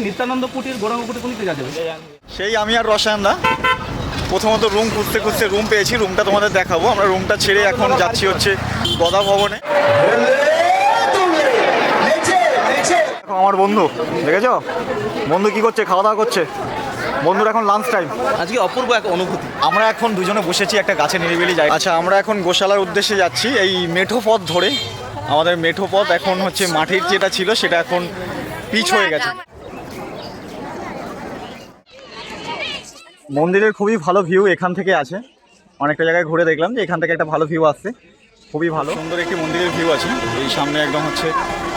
নিত্যানন্দ কুটির গৌরাঙ্গ কুটির কোন দিকে যাবে? সেই আমি আর রসায়নদা প্রথমত রুম খুঁজতে খুঁজতে রুম পেয়েছি, রুমটা তোমাদের দেখাবো। আমরা রুমটা ছেড়ে এখন যাচ্ছি হচ্ছে গদা ভবনে। আমার বন্ধু দেখেছো, বন্ধু কি করছে? খাওয়া দাওয়া করছে। বন্ধুর এখন লাঞ্চ টাইম। আজকে অপূর্ব এক অনুভূতি। আমরা এখন দুজনে বসেছি একটা গাছে নিরিবিলি যাই। আচ্ছা, আমরা এখন গোশালার উদ্দেশ্যে যাচ্ছি এই মেঠো পথ ধরে। আমাদের মেঠো পথ এখন হচ্ছে মাটির যেটা ছিল সেটা এখন পিচ হয়ে গেছে। মন্দিরের খুবই ভালো ভিউ এখান থেকে আছে। অনেকটা জায়গায় ঘুরে দেখলাম যে এখান থেকে একটা ভালো ভিউ আসছে, খুবই ভালো সুন্দর একটি মন্দিরের ভিউ আছে। এই সামনে একদম হচ্ছে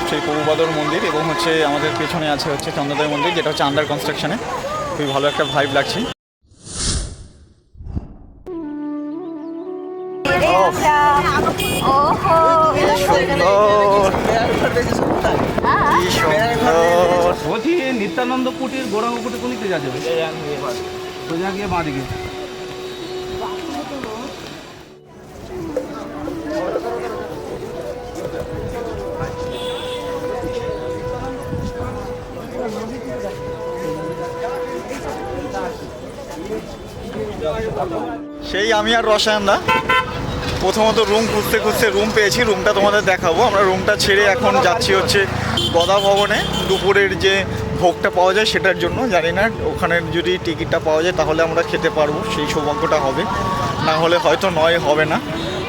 সেই প্রভুপাদর মন্দির এবং হচ্ছে আমাদের পেছনে আছে হচ্ছে চন্দ্রোদয় মন্দির, যেটা হচ্ছে আন্ডার কনস্ট্রাকশনে। খুবই ভালো একটা ভাইব লাগছে। বলছি নিত্যানন্দ কুটির গৌরাঙ্গ কুটির কোন দিকে যাবে? সোজা গিয়ে বাঁ দিকে। সেই আমি আর রসায়নদা প্রথমত রুম খুঁজতে খুঁজতে রুম পেয়েছি, রুমটা তোমাদের দেখাবো। আমরা রুমটা ছেড়ে এখন যাচ্ছি হচ্ছে গদা ভবনে দুপুরের যে ভোগটা পাওয়া যায় সেটার জন্য। জানি না ওখানে যদি টিকিটটা পাওয়া যায় তাহলে আমরা খেতে পারবো, সেই সৌভাগ্যটা হবে, না হলে হয়তো হবে না।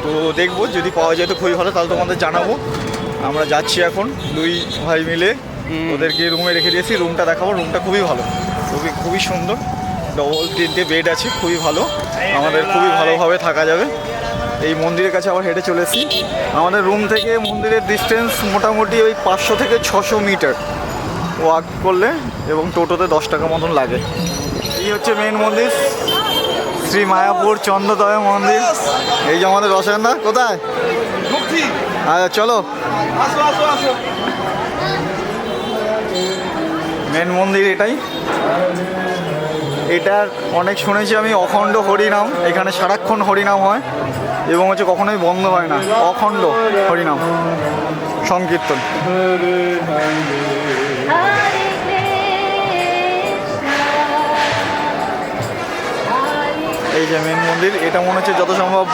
তো দেখবো, যদি পাওয়া যায় তো খুবই ভালো, তাহলে তোমাদের জানাবো। আমরা যাচ্ছি এখন দুই ভাই মিলে, ওদেরকে রুমে রেখে দিয়েছি। রুমটা দেখাবো, রুমটা খুবই ভালো, খুবই সুন্দর। ডবল 3টে বেড আছে, খুবই ভালো, আমাদের খুবই ভালোভাবে থাকা যাবে। এই মন্দিরের কাছে আবার হেঁটে চলে এসেছি। আমাদের রুম থেকে মন্দিরের ডিস্টেন্স মোটামুটি ওই 500 থেকে 600 মিটার ওয়াক করলে, এবং টোটোতে 10 টাকা মতন লাগে। এই হচ্ছে মেন মন্দির, শ্রী মায়াপুর চন্দ্রোদয় মন্দির। এই যে আমাদের রসায়নদা, কোথায়? আচ্ছা চলো, মেন মন্দির এটাই। এটার অনেক শুনেছি আমি অখণ্ড হরিনাম, এখানে সারাক্ষণ হরিনাম হয় এবং হচ্ছে কখনোই বন্ধ হয় না, অখণ্ড হরিনাম সংকীর্তন। এই যে মেন মন্দির, এটা মনে হচ্ছে যত সম্ভব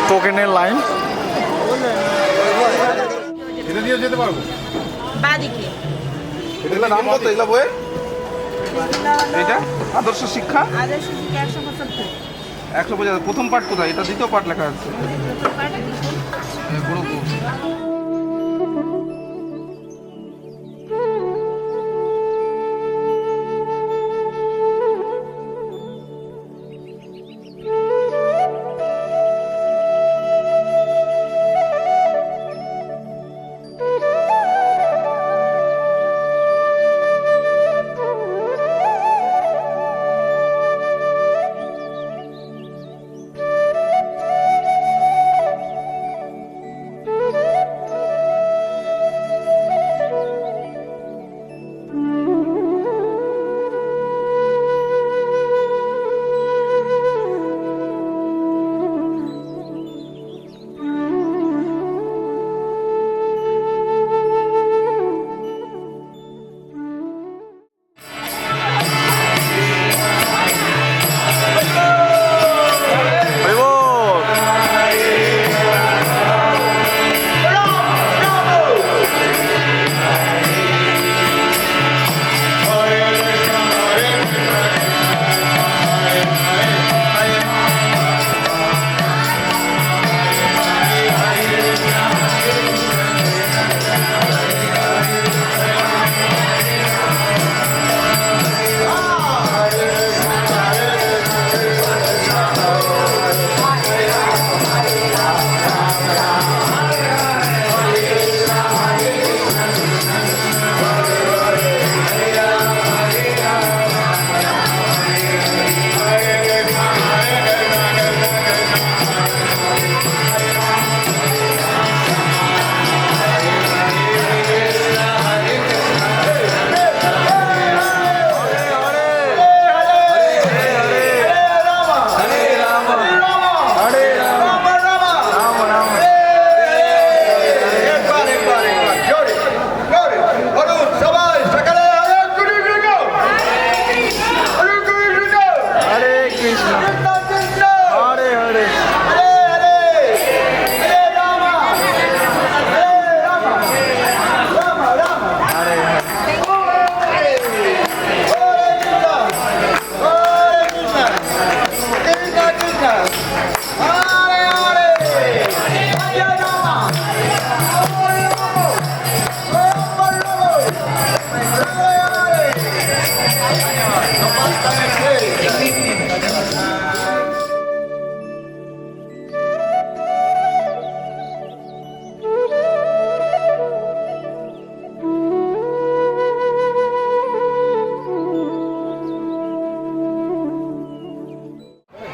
টোকেনের লাইন। এটা দিয়ে যেতে পারবো। বাদিকে এটা নাম কত এগুলা বইয়ের? এটা আদর্শ শিক্ষা আদর্শ শিক্ষা 175 175। প্রথম পার্ট কোথায়? এটা দ্বিতীয় পার্ট লেখা আছে। পুরো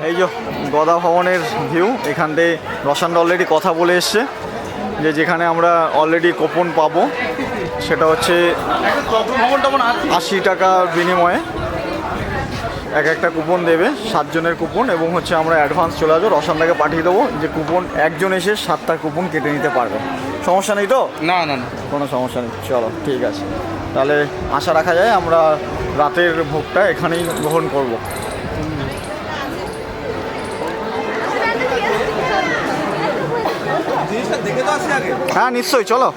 এই যে গদা ভবনের ভিউ, এখান থেকে রসানদা অলরেডি কথা বলে এসছে যে যেখানে আমরা অলরেডি কুপন পাবো সেটা হচ্ছে 80 টাকার বিনিময়ে এক একটা কুপন দেবে, 7 জনের কুপন, এবং হচ্ছে আমরা অ্যাডভান্স চলে আসবো, রসানদাকে পাঠিয়ে দেবো যে কুপন একজন এসে 7টা কুপন কেটে নিতে পারবে। সমস্যা নেই তো? না না না, কোনো সমস্যা নেই, চলো ঠিক আছে। তাহলে আশা রাখা যায় আমরা রাতের ভোগটা এখানেই গ্রহণ করব। হ্যাঁ নিশ্চয়ই, চলো।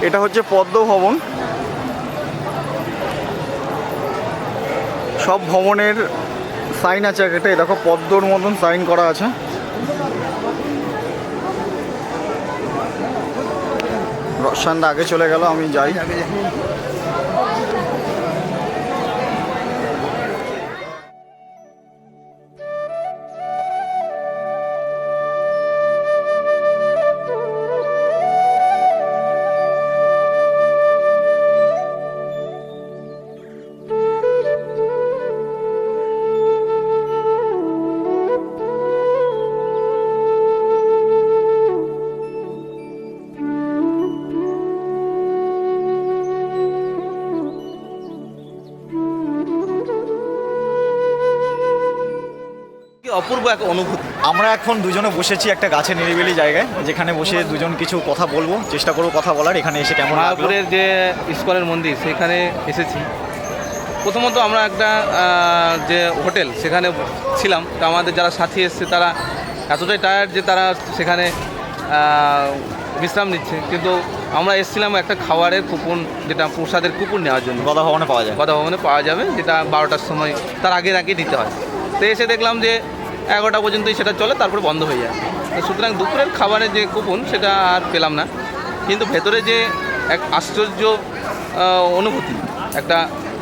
এটা হচ্ছে পদ্ম ভবন। সব ভবনের সাইন আছে একটা, দেখো পদ্মর মতন সাইন করা আছে। রসানদা আগে চলে গেল, আমি যাই। অপূর্ব এক অনুভূতি। আমরা এখন দুজনে বসেছি একটা গাছে নিরিবিলি জায়গায়, যেখানে বসে দুজন কিছু কথা বলবো, চেষ্টা করবো কথা বলার। এখানে এসে কেমন লাগলো? মায়াপুরের যে ইস্কনের মন্দির সেখানে এসেছি। প্রথমত আমরা একটা যে হোটেল সেখানে ছিলাম, তো আমাদের যারা সাথী এসছে তারা এতটাই টায়ার্ড যে তারা সেখানে বিশ্রাম নিচ্ছে, কিন্তু আমরা এসেছিলাম একটা খাবারের কুপন, যেটা প্রসাদের কুপন নেওয়ার জন্য। গদা ভবনে পাওয়া যায়? গদা ভবনে পাওয়া যাবে, যেটা 12টার সময়, তার আগে দিতে হয়। তো এসে দেখলাম যে 11টা পর্যন্তই সেটা চলে, তারপরে বন্ধ হয়ে যায়। তো সুতরাং দুপুরের খাবারের যে কুপন সেটা আর পেলাম না, কিন্তু ভেতরে যে এক আশ্চর্য অনুভূতি, একটা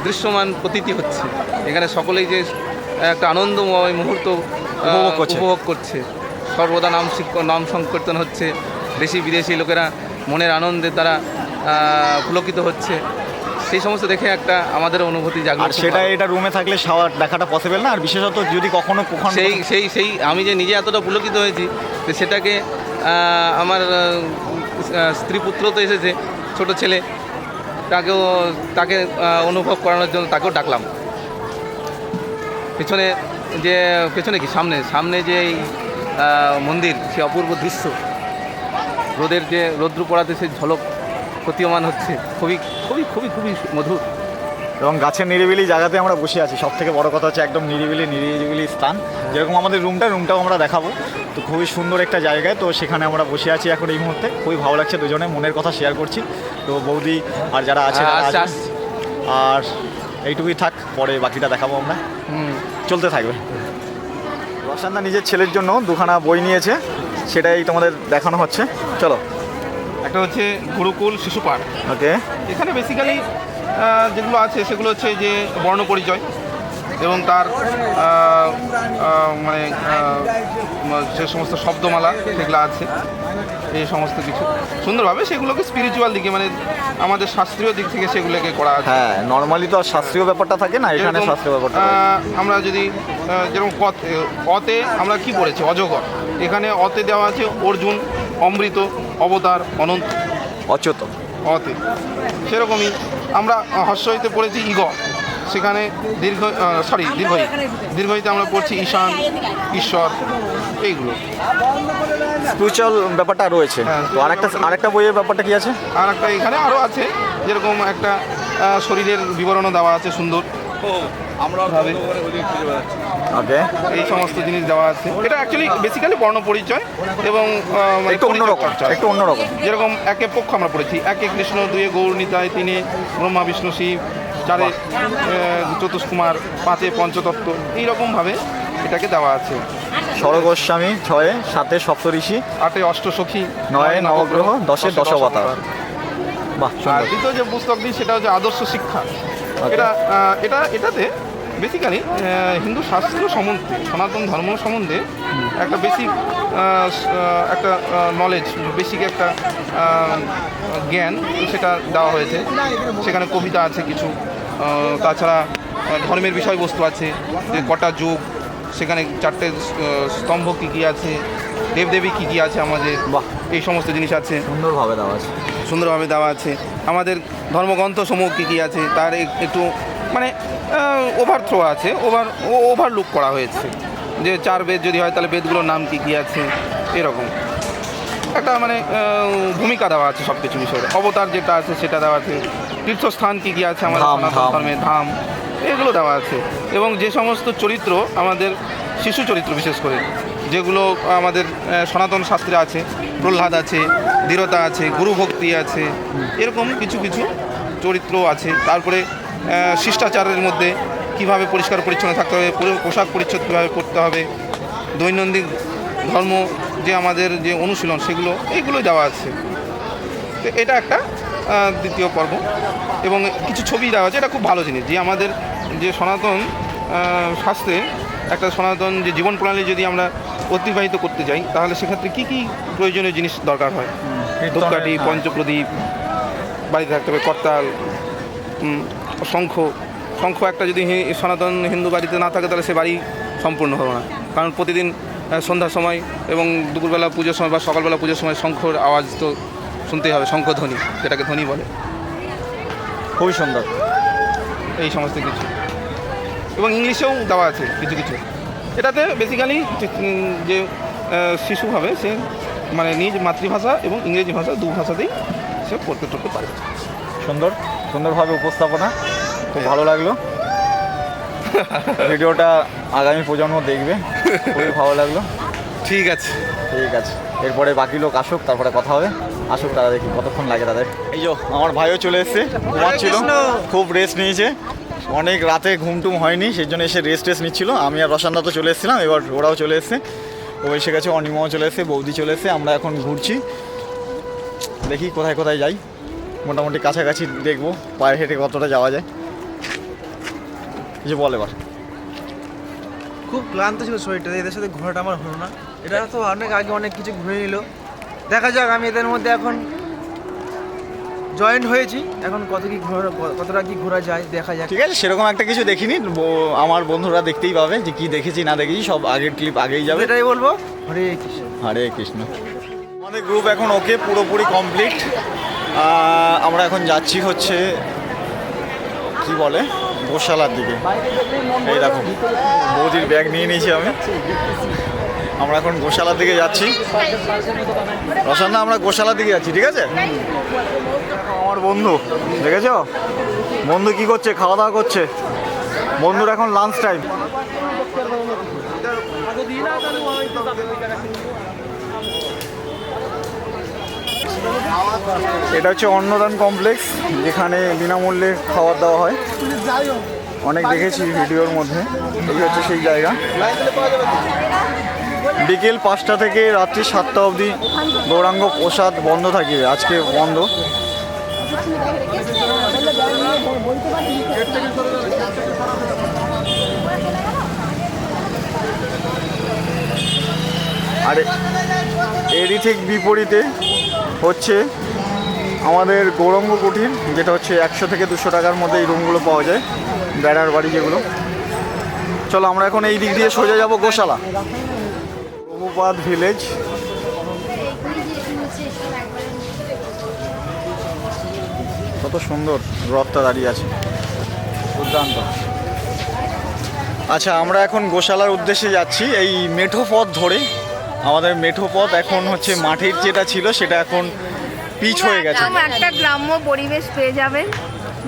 দৃশ্যমান প্রতীতি হচ্ছে এখানে, সকলেই যে একটা আনন্দময় মুহূর্ত উপভোগ করছে। সর্বদা নাম সংকীর্তন হচ্ছে, দেশি বিদেশি লোকেরা মনের আনন্দে তারা পুলকিত হচ্ছে, সেই সমস্ত দেখে একটা আমাদের অনুভূতি জাগলো। আর সেটা এটা রুমে থাকলে শাওয়ার দেখাটা পসিবল না, আর বিশেষত যদি কখনো সেই আমি যে নিজে এতটা পুলকিত হয়েছি, তো সেটাকে আমার স্ত্রী পুত্র তো এসেছে, ছোট ছেলে, তাকে অনুভব করানোর জন্য তাকেও ডাকলাম। পেছনে কি সামনে যে এই মন্দির, সে অপূর্ব দৃশ্য, রোদের যে রৌদ্র পড়াতে সে ঝলক প্রতীয়মান হচ্ছে, খুবই খুবই খুবই খুবই মধুর। এবং গাছের নিরিবিলি জায়গাতে আমরা বসে আছি। সব থেকে বড় কথা হচ্ছে একদম নিরিবিলি স্থান, যেরকম আমাদের রুমটাও আমরা দেখাবো। তো খুবই সুন্দর একটা জায়গায়, তো সেখানে আমরা বসে আছি এখন এই মুহূর্তে। খুবই ভালো লাগছে, দুজনে মনের কথা শেয়ার করছি। তো বৌদি আর যারা আছে, আর এইটুকুই থাক, পরে বাকিটা দেখাবো আমরা, চলতে থাকবে। রসানদা নিজের ছেলের জন্য 2খানা বই নিয়েছে, সেটাই তোমাদের দেখানো হচ্ছে, চলো। একটা হচ্ছে গুরুকুল শিশু পাঠ। ওকে। এখানে বেসিক্যালি যেগুলো আছে সেগুলো হচ্ছে যে বর্ণ পরিচয় এবং তার মানে যে সমস্ত শব্দমালা সেগুলো আছে, এই সমস্ত কিছু সুন্দরভাবে সেগুলোকে স্পিরিচুয়াল দিকে, মানে আমাদের শাস্ত্রীয় দিক থেকে সেগুলোকে করা আছে। হ্যাঁ, নর্মালি তো আর শাস্ত্রীয় ব্যাপারটা থাকে না, এখানে শাস্ত্রীয় ব্যাপারটা। আমরা যদি যেরকম অতে আমরা কি পড়েছি, অজগর, এখানে অতে দেওয়া আছে অর্জুন, অমৃত, অবতার, অনন্ত, অচ্যুত অতে। সেরকমই আমরা হর্ষইতে পড়েছি ইগ, সেখানে দীর্ঘইতে আমরা পড়ছি ঈশান, ঈশ্বর, এইগুলো স্পিরিচুয়াল ব্যাপারটা রয়েছে। তো আরেকটা বইয়ের ব্যাপারটা কি আছে? আর একটা এখানে আরও আছে, যেরকম একটা শরীরের বিবরণও দেওয়া আছে সুন্দর, ভাবে ওকে, এই সমস্ত জিনিস দেওয়া আছে। এটা অ্যাকচুয়ালি বেসিক্যালি বর্ণ পরিচয় এবং মানে একটু অন্যরকম, পরিচয়। একটু অন্যরকম। যেরকম একে পক্ষ আমরা পড়েছি, একে কৃষ্ণ, দুয়ে গৌর নিতাই, তিনে ব্রহ্মা বিষ্ণু শিব, চারে চতুষ্কুমার, পাঁচে পঞ্চতত্ত্ব, এইরকমভাবে এটাকে দেওয়া আছে। স্বরগোস্বামী, ছয়ে সাতে সপ্তঋষি, আটে অষ্টসখী, নয়ে নবগ্রহ, দশে দশাবতার। বাহ, আর সুন্দর। দ্বিতীয় যে পুস্তকটি সেটা হচ্ছে আদর্শ শিক্ষা। Okay. এটাতে বেসিক্যালি হিন্দু শাস্ত্র সম্বন্ধে, সনাতন ধর্ম সম্বন্ধে একটা বেসিক একটা নলেজ, বেসিক একটা জ্ঞান সেটা দেওয়া হয়েছে। সেখানে কবিতা আছে কিছু, তাছাড়া ধর্মের বিষয়বস্তু আছে, যে কটা যুগ, সেখানে চারটে স্তম্ভ কী কী আছে, দেবদেবী কী কী আছে আমাদের, বাহ। এই সমস্ত জিনিস আছে, সুন্দরভাবে দেওয়া আছে। সুন্দরভাবে দেওয়া আছে। আমাদের ধর্মগ্রন্থ সমূহ কী কী আছে তার একটু মানে ওভারথ্রো আছে, ওভারলুক করা হয়েছে, যে চার বেদ যদি হয় তাহলে বেদগুলোর নাম কী কী আছে, এরকম একটা মানে ভূমিকা দেওয়া আছে সব কিছু বিষয়ে। অবতার যেটা আছে সেটা দেওয়া আছে, তীর্থস্থান কী কী আছে আমাদের ধাম, সনাতন ধাম। ধর্মের, ধাম, এগুলো দেওয়া আছে। এবং যে সমস্ত চরিত্র আমাদের শিশু চরিত্র, বিশেষ করে যেগুলো আমাদের সনাতন শাস্ত্রে আছে, প্রহ্লাদ আছে, দৃঢ়তা আছে, গুরুভক্তি আছে, এরকম কিছু কিছু চরিত্র আছে। তারপরে শিষ্টাচারের মধ্যে কিভাবে পরিষ্কার পরিচ্ছন্ন থাকতে হবে, পোশাক পরিচ্ছদ কীভাবে করতে হবে, দৈনন্দিন ধর্ম যে আমাদের যে অনুশীলন, সেগুলো এইগুলো দেওয়া আছে। তো এটা একটা দ্বিতীয় পর্ব, এবং কিছু ছবি দেওয়া আছে। এটা খুব ভালো জিনিস, যে আমাদের যে সনাতন শাস্ত্রে একটা সনাতন যে জীবন প্রণালী যদি আমরা অতিবাহিত করতে যাই, তাহলে সেক্ষেত্রে কী কী প্রয়োজনীয় জিনিস দরকার হয়। ধূপকাঠি, পঞ্চপ্রদীপ, বাড়িতে থাকতে হবে করতাল, শঙ্খ। শঙ্খ একটা যদি সনাতন হিন্দু বাড়িতে না থাকে তাহলে সে বাড়ি সম্পূর্ণ হলো না। কারণ প্রতিদিন সন্ধ্যার সময় এবং দুপুরবেলা পুজোর সময় বা সকালবেলা পুজোর সময় শঙ্খর আওয়াজ তো শুনতেই হবে, শঙ্খধ্বনি, যেটাকে ধ্বনি বলে। খুবই সুন্দর। এই সমস্ত কিছু, এবং ইংলিশেও দেওয়া আছে কিছু কিছু। এটাতে বেসিক্যালি যে শিশু হবে সে মানে নিজ মাতৃভাষা এবং ইংরেজি ভাষা দু ভাষাতেই সে পড়তে টড়তে পারে। সুন্দর, সুন্দরভাবে উপস্থাপনা, খুব ভালো লাগলো। ভিডিওটা আগামী প্রজন্ম দেখবে, খুবই ভালো লাগলো। ঠিক আছে, ঠিক আছে, এরপরে বাকি লোক আসুক, তারপরে কথা হবে। আসুক তারা, দেখি কতক্ষণ লাগে তাদের। এই যে আমার ভাইও চলে এসছে, ঘুমাচ্ছিল, খুব রেস্ট নিয়েছে, অনেক রাতে ঘুমটুম হয়নি, সেই জন্য এসে রেস্ট নিচ্ছিল। আমি আর রসানদা তো চলে এসেছিলাম, এবার ওরাও চলে এসছে, ও এসে গেছে, অনিমাও চলে এসছে, বৌদি চলে এসছে। আমরা এখন ঘুরছি, দেখি কোথায় কোথায় যাই। মোটামুটি কাছাকাছি দেখবো পায়ে হেঁটে কতটা যাওয়া যায়। যে বল এবার। খুব ক্লান্ত ছিল শরীরটা, এদের সাথে ঘোরাটা আমার হলো না। এটা তো অনেক আগে অনেক কিছু ঘুরে নিল, দেখা যাক। আমি এদের মধ্যে এখন জয়েন্ট হয়েছি, এখন কতটা কি ঘোরা যায় দেখা যাক। ঠিক আছে, সেরকম একটা কিছু দেখিনি, আমার বন্ধুরা দেখতেই পাবে যে কি দেখেছি না দেখেছি, সব আগের ক্লিপ আগেই যাবে। এটাই বলবো, হরে কৃষ্ণ। হরে কৃষ্ণ। আমাদের গ্রুপ এখন ওকে, পুরোপুরি কমপ্লিট। আমরা এখন যাচ্ছি হচ্ছে কি বলে গোশালার দিকে। এই দেখো বৌদির ব্যাগ নিয়ে নিয়েছি আমি। আমরা এখন গোশালার দিকে যাচ্ছি। রসান্না, আমরা গোশালার দিকে যাচ্ছি, ঠিক আছে? আমার বন্ধু দেখেছো, বন্ধু কি করছে, খাওয়া দাওয়া করছে। বন্ধুর এখন লাঞ্চ টাইম। এটা হচ্ছে অন্নদান কমপ্লেক্স, যেখানে বিনামূল্যে খাবার দাওয়া হয়। অনেক দেখেছি ভিডিওর মধ্যে। এই হচ্ছে সেই জায়গা। বিকেল 5টা থেকে রাত্রি 7টা অবধি গৌরাঙ্গ প্রসাদ বন্ধ থাকে, আজকে বন্ধ। আর এরই ঠিক বিপরীতে হচ্ছে আমাদের গৌরাঙ্গ কুটির, যেটা হচ্ছে 100 থেকে 200 টাকার মধ্যে এই রুমগুলো পাওয়া যায়, বেড়ার বাড়ি যেগুলো। চলো আমরা এখন এই দিক দিয়ে সোজা যাব গোশালা। প্রভুপাদ ভিলেজ। কত সুন্দর রথটা দাঁড়িয়ে আছে, দুর্দান্ত। আচ্ছা, আমরা এখন গোশালার উদ্দেশ্যে যাচ্ছি এই মেঠো পথ ধরে। আমাদের মেঠো পথ এখন হচ্ছে মাটির যেটা ছিল সেটা এখন পিচ হয়ে গেছে। একটা গ্রাম্য পরিবেশ পেয়ে যাবেন।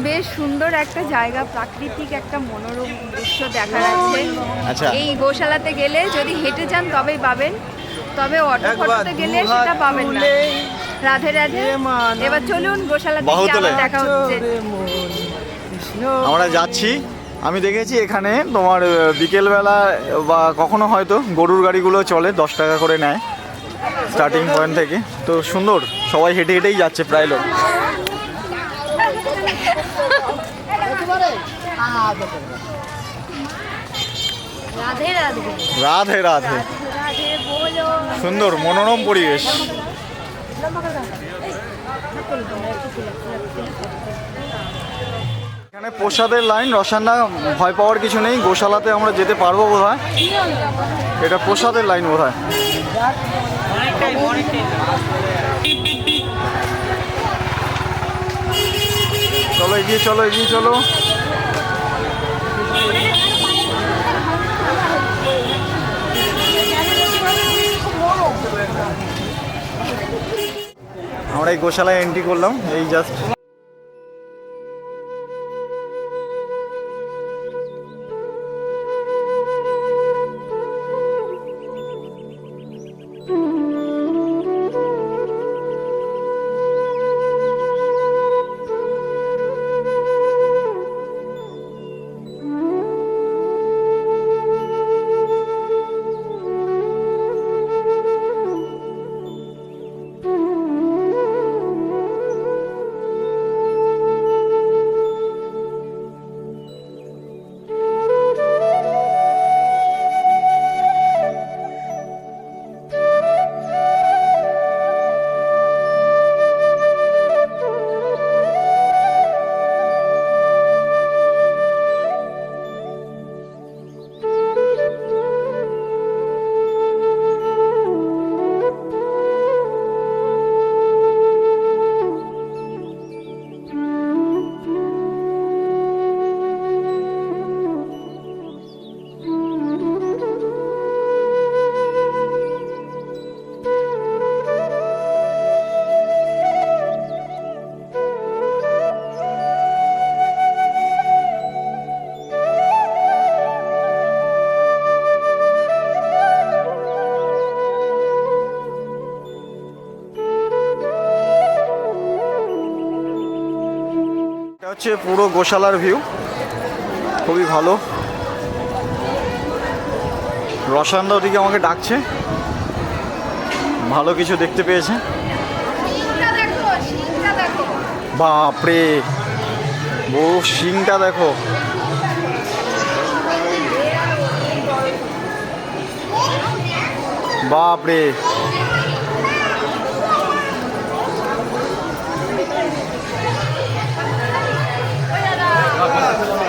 বেশ সুন্দর একটা জায়গা, প্রাকৃতিক একটা মনোরম দৃশ্য দেখার আছে। আচ্ছা। এই গোশালাতে গেলে যদি হেঁটে যান তবেই পাবেন, তবে অটো ফটোতে গেলে সেটা পাবেন না। রাধে রাধে। এবার চলুন গোশালাতে গিয়ে বাহুতলে। আবার দেখা হচ্ছে। আমরা যাচ্ছি। আমি দেখেছি এখানে তোমার বিকেলবেলা বা কখনো হয়তো গরুর গাড়িগুলো চলে, 10 টাকা করে নেয় স্টার্টিং পয়েন্ট থেকে। তো সুন্দর, সবাই হেঁটে হেঁটেই যাচ্ছে প্রায় লোক। রাধে রাধে। রাধে রাধে। রাধে বলো। সুন্দর মনোরম পরিবেশ। এখানে প্রসাদের লাইন। রসান্না, ভয় পাওয়ার কিছু নেই, গোশালাতে আমরা যেতে পারবো বোধহয়। এটা প্রসাদের লাইন বোধহয়। চলো এগিয়ে চলো, এগিয়ে চলো। আমরা এই গোশালায় এন্ট্রি করলাম এই জাস্ট। হচ্ছে পুরো গোশালার ভিউ, খুবই ভালো। রসান্দা ওদিকে আমাকে ডাকছে, ভালো কিছু দেখতে পেয়েছে। বাপরে, ও শিংটা দেখো। বাপরে,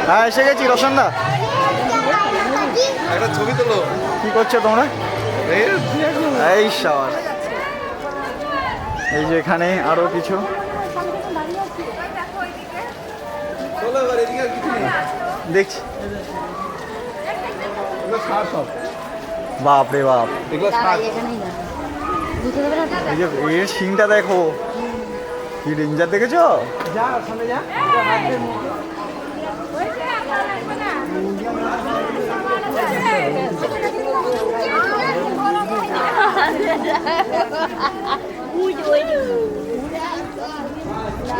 হ্যাঁ এসে গেছি। রসান্দা, একটা ছবি তোলো। কি করছো তোমরা? এই সাবাস। এই যে এখানে আরো কিছু দেখছি। বাপ রে বাপ, এই যে এর শিংটা দেখো, কি ডেঞ্জার দেখেছো? যা সামনে যা।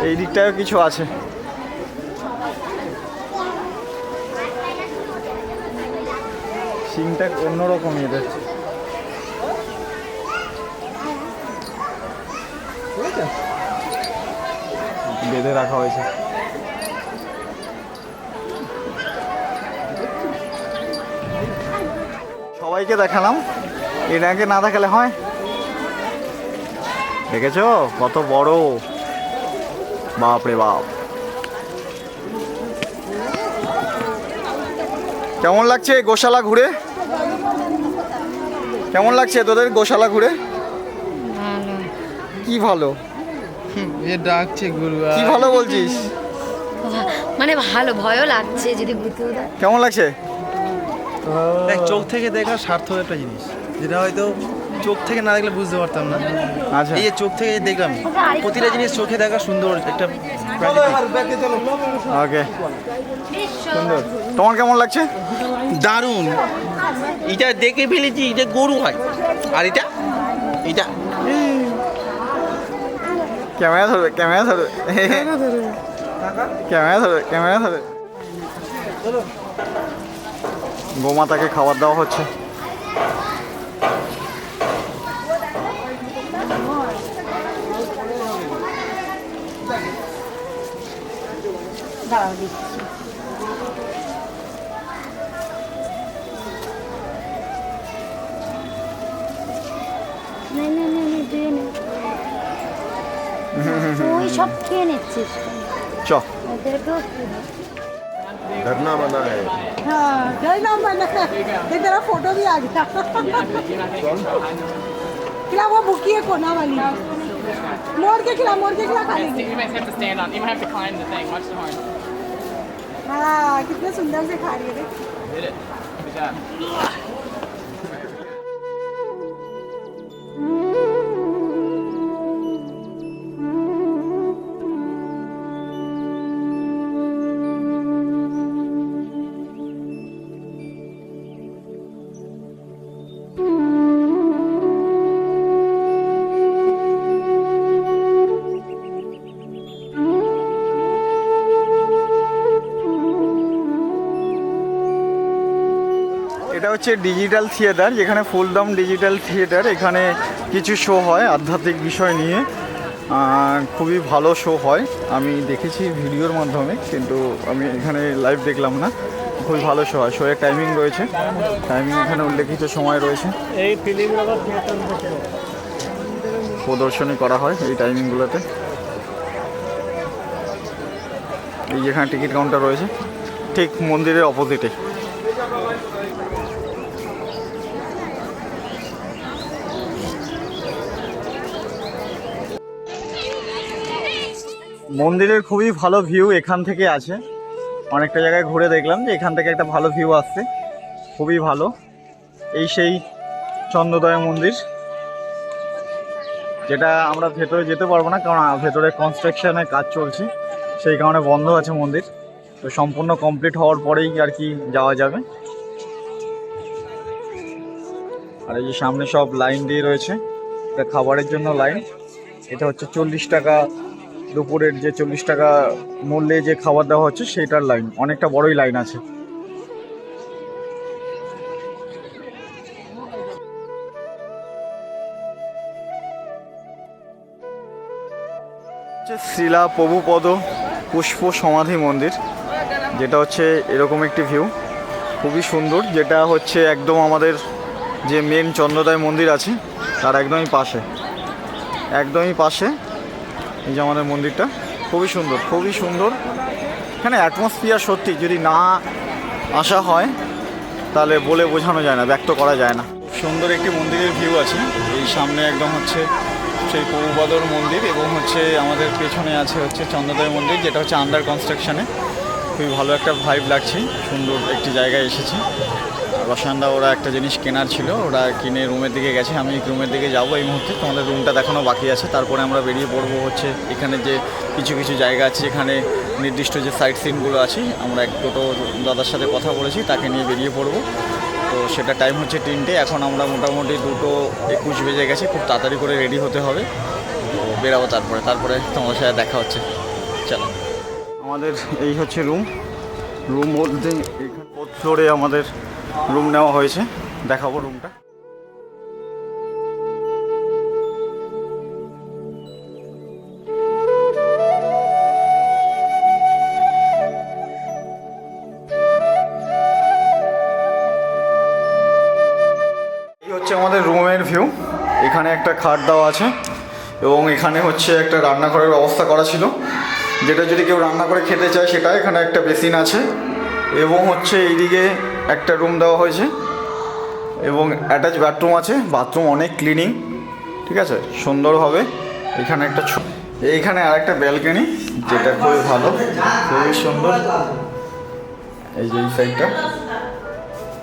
এই দিকটাও কিছু আছে। শিংটা অন্যরকম এদের। বেঁধে রাখা হয়েছে। সবাইকে দেখালাম, এটাকে না দেখালে হয়? দেখেছো কত বড়, বাপ রে বাপ। কেমন লাগছে গোশালা ঘুরে? কেমন লাগছে তোদের গোশালা ঘুরে? কি ভালো? এ ডাকছে গুরু। কি ভালো বলছিস? মানে ভালো, ভয়ও লাগছে যদি ঘুরতে দেয়। কেমন লাগছে? দেখ, চোখ থেকে দেখা সার্থক একটা জিনিস, যেটা হয়তো চোখ থেকে না দেখলে বুঝতে পারতাম না। আচ্ছা এই যে চোখ থেকে দেখলাম, প্রতিটা জিনিস চোখে দেখা সুন্দর একটা প্রাকৃতিক। ওকে, সুন্দর। তোমার কেমন লাগছে? দারুণ। এটা দেখে ফেলেছি যে গরু হয়, আর এটা এটা ক্যামেরা ধরবে, ক্যামেরা ধরবে, ক্যামেরা ধরবে, ক্যামেরা ধরবে। গোমাতাকে খাবার দেওয়া হচ্ছে। ওই সব খেয়ে নিচ্ছিস চ ওদেরকেও धरना बना है। हाँ गए ना मैंने ये तेरा फोटो भी आ गया खिला वो बुकी है कोना वाली मोड़ के खिला खा लेंगे You might have to stand on. You might have to climb the thing. Watch the horn. हाँ कितने सुंदर से खा रही है देख। Did it. Good job. এটা হচ্ছে ডিজিটাল থিয়েটার, যেখানে ফুলদম ডিজিটাল থিয়েটার। এখানে কিছু শো হয় আধ্যাত্মিক বিষয় নিয়ে, খুবই ভালো শো হয়। আমি দেখেছি ভিডিওর মাধ্যমে, কিন্তু আমি এখানে লাইভ দেখলাম না। খুবই ভালো শো হয়। শোয়ের টাইমিং রয়েছে, টাইমিং এখানে উল্লেখিত সময় রয়েছে। এই ফিল্মগুলো প্রদর্শনী করা হয় এই টাইমিংগুলোতে। এই যেখানে টিকিট কাউন্টার রয়েছে ঠিক মন্দিরের অপোজিটে। মন্দিরের খুবই ভালো ভিউ এখান থেকে আছে। অনেকটা জায়গায় ঘুরে দেখলাম যে এখান থেকে একটা ভালো ভিউ আসছে, খুবই ভালো। এই সেই চন্দ্রোদয় মন্দির, যেটা আমরা ভেতরে যেতে পারবো না, কারণ ভেতরে কনস্ট্রাকশনের কাজ চলছে, সেই কারণে বন্ধ আছে মন্দির। তো সম্পূর্ণ কমপ্লিট হওয়ার পরেই আর কি যাওয়া যাবে। আর এই যে সামনে সব লাইন দিয়ে রয়েছে, এটা খাবারের জন্য লাইন। এটা হচ্ছে 40 টাকা দুপুরের, যে 40 টাকা মূল্যে যে খাবার দেওয়া হচ্ছে সেইটার লাইন। অনেকটা বড়ই লাইন আছে। শিলা প্রভুপদ পুষ্প সমাধি মন্দির, যেটা হচ্ছে এরকম একটি ভিউ, খুবই সুন্দর। যেটা হচ্ছে একদম আমাদের যে মেন চন্দ্রোদয় মন্দির আছে তার একদমই পাশে, একদমই পাশে এই যে আমাদের মন্দিরটা। খুবই সুন্দর, খুবই সুন্দর। এখানে অ্যাটমসফিয়ার সত্যি যদি না আসা হয় তাহলে বলে বোঝানো যায় না, ব্যক্ত করা যায় না। খুব সুন্দর একটি মন্দিরের ভিউ আছে। এই সামনে একদম হচ্ছে সেই প্রভুপদর মন্দির, এবং হচ্ছে আমাদের পেছনে আছে হচ্ছে চন্দ্রোদয় মন্দির, যেটা হচ্ছে আন্ডার কনস্ট্রাকশনে। খুবই ভালো একটা ভাইব লাগছে, সুন্দর একটি জায়গায় এসেছি। রসায়নদা ওরা একটা জিনিস কেনার ছিল, ওরা কিনে রুমের দিকে গেছে। আমি রুমের দিকে যাবো এই মুহূর্তে, তোমাদের রুমটা দেখানো বাকি আছে। তারপরে আমরা বেরিয়ে পড়বো হচ্ছে এখানে যে কিছু কিছু জায়গা আছে, এখানে নির্দিষ্ট যে সাইট সিনগুলো আছে, আমরা এক টোটো দাদার সাথে কথা বলেছি, তাকে নিয়ে বেরিয়ে পড়বো। তো সেটা টাইম হচ্ছে 3টে। এখন আমরা মোটামুটি 2:21 বেজে গেছে, খুব তাড়াতাড়ি করে রেডি হতে হবে। তো বেরাবো, তারপরে তোমাদের সাথে দেখা হচ্ছে। চলো, আমাদের এই হচ্ছে রুম বলতে এখানে 4th ফ্লোরে আমাদের রুম নেওয়া হয়েছে। দেখাবো রুমটা। এই হচ্ছে আমাদের রুমের ভিউ। এখানে একটা খাট দেওয়া আছে, এবং এখানে হচ্ছে একটা রান্নাঘরের ব্যবস্থা করা ছিল, যেটা যদি কেউ রান্না করে খেতে চায় সেটা। এখানে একটা বেসিন আছে, এবং হচ্ছে এইদিকে একটা রুম দেওয়া হয়েছে, এবং অ্যাটাচ বাথরুম আছে। বাথরুম অনেক ক্লিনিং, ঠিক আছে, সুন্দরভাবে। এখানে একটা এইখানে আর একটা ব্যালকনি, যেটা খুবই ভালো, খুবই সুন্দর। এই যে এই সাইডটা,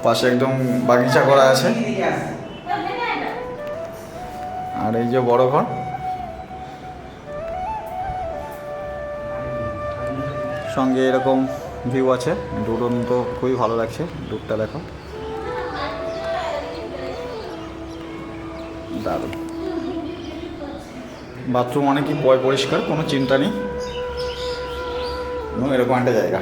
পাশে একদম বাগিচা করা আছে। আর এই যে বড় ঘর, সঙ্গে এরকম ভিউ আছে। দুরন্ত, খুবই ভালো লাগছে। রূপটা দেখো, দারুণ। বাথরুম অনেকই পরিষ্কার, কোনো চিন্তা নেই। এবং এরকম একটা জায়গা।